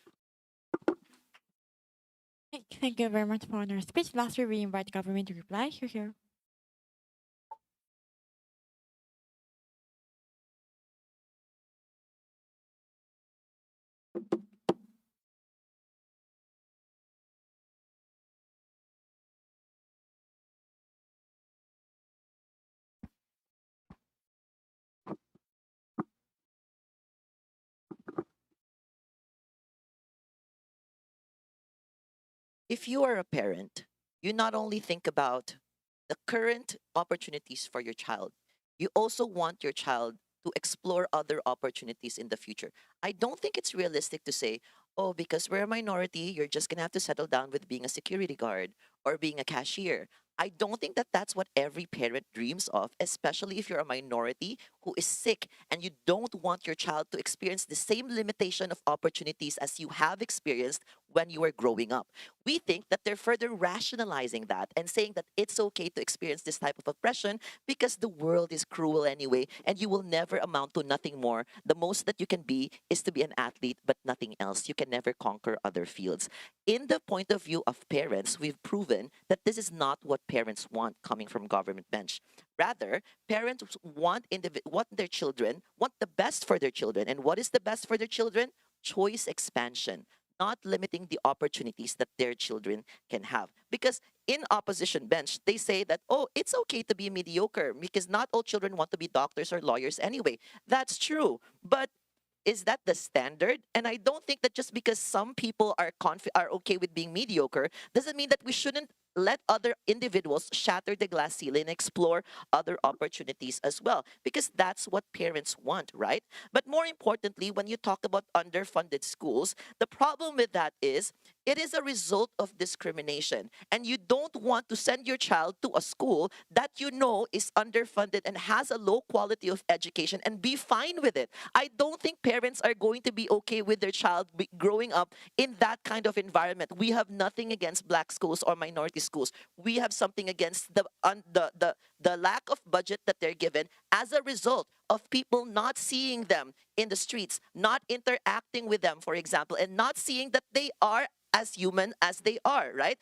Thank you very much for your speech. Lastly, we invite government to reply. Here. If you are a parent, you not only think about the current opportunities for your child, you also want your child to explore other opportunities in the future. I don't think it's realistic to say, oh, because we're a minority, you're just gonna have to settle down with being a security guard or being a cashier. I don't think that that's what every parent dreams of, especially if you're a minority who is sick and you don't want your child to experience the same limitation of opportunities as you have experienced when you were growing up. We think that they're further rationalizing that and saying that it's okay to experience this type of oppression because the world is cruel anyway and you will never amount to nothing more. The most that you can be is to be an athlete, but nothing else. You can never conquer other fields. In the point of view of parents, we've proven that this is not what parents want coming from government bench. Rather, parents want their children, want the best for their children. And what is the best for their children? Choice expansion, not limiting the opportunities that their children can have. Because in opposition bench, they say that, oh, it's okay to be mediocre because not all children want to be doctors or lawyers anyway. That's true. But is that the standard? And I don't think that just because some people are okay with being mediocre doesn't mean that we shouldn't let other individuals shatter the glass ceiling and explore other opportunities as well, because that's what parents want, right? But more importantly, when you talk about underfunded schools, the problem with that is it is a result of discrimination, and you don't want to send your child to a school that you know is underfunded and has a low quality of education and be fine with it. I don't think parents are going to be okay with their child growing up in that kind of environment. We have nothing against black schools or minority schools. We have something against the lack of budget that they're given as a result of people not seeing them in the streets, not interacting with them, for example, and not seeing that they are as human as they are, right?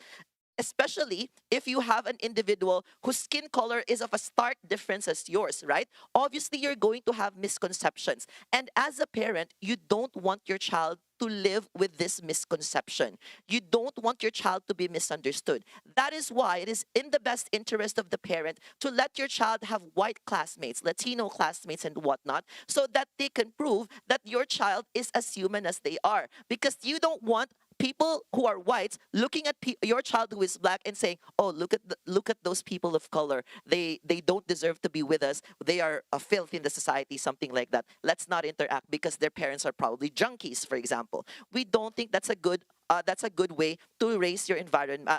Especially if you have an individual whose skin color is of a stark difference as yours, right? Obviously, you're going to have misconceptions. And as a parent, you don't want your child to live with this misconception. You don't want your child to be misunderstood. That is why it is in the best interest of the parent to let your child have white classmates, Latino classmates, and whatnot, so that they can prove that your child is as human as they are. Because you don't want people who are whites looking at your child who is black and saying, "Oh, look at those people of color. They don't deserve to be with us. They are a filth in the society," something like that. Let's not interact because their parents are probably junkies, for example. We don't think that's a good way to raise your environment.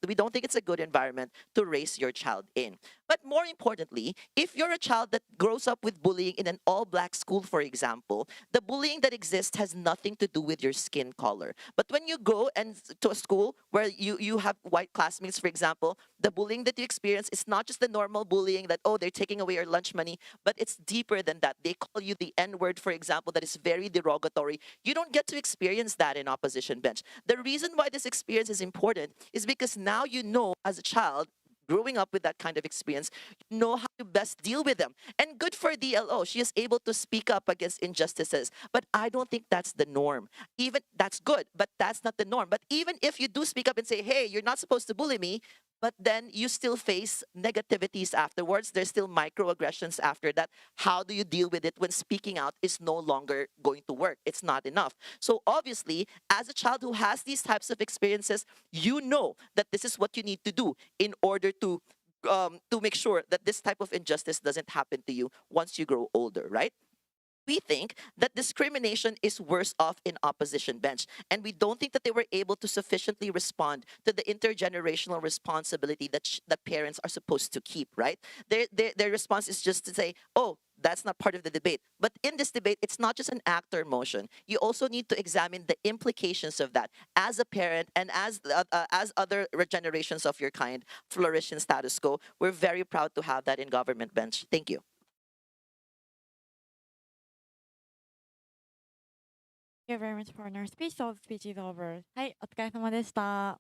We don't think it's a good environment to raise your child in. But more importantly, if you're a child that grows up with bullying in an all-black school, for example, the bullying that exists has nothing to do with your skin color. But when you go to a school where you have white classmates, for example, the bullying that you experience is not just the normal bullying that, oh, they're taking away your lunch money, but it's deeper than that. They call you the N-word, for example, that is very derogatory. You don't get to experience that in opposition bench. The reason why this experience is important is because now you know as a child growing up with that kind of experience, you know how to best deal with them. And good for DLO. She is able to speak up against injustices. But I don't think that's the norm. Even that's good, but that's not the norm. But even if you do speak up and say, hey, you're not supposed to bully me, but then you still face negativities afterwards. There's still microaggressions after that. How do you deal with it when speaking out is no longer going to work? It's not enough. So obviously, as a child who has these types of experiences, you know that this is what you need to do in order to make sure that this type of injustice doesn't happen to you once you grow older, right? We think that discrimination is worse off in opposition bench, and we don't think that they were able to sufficiently respond to the intergenerational responsibility that parents are supposed to keep, right? Their response is just to say, oh, that's not part of the debate. But in this debate, it's not just an actor motion. You also need to examine the implications of that as a parent and as other generations of your kind flourish in status quo. We're very proud to have that in government bench. Thank you. Thank you very much, partner. Speech of speech is over. はい、お疲れ様でした。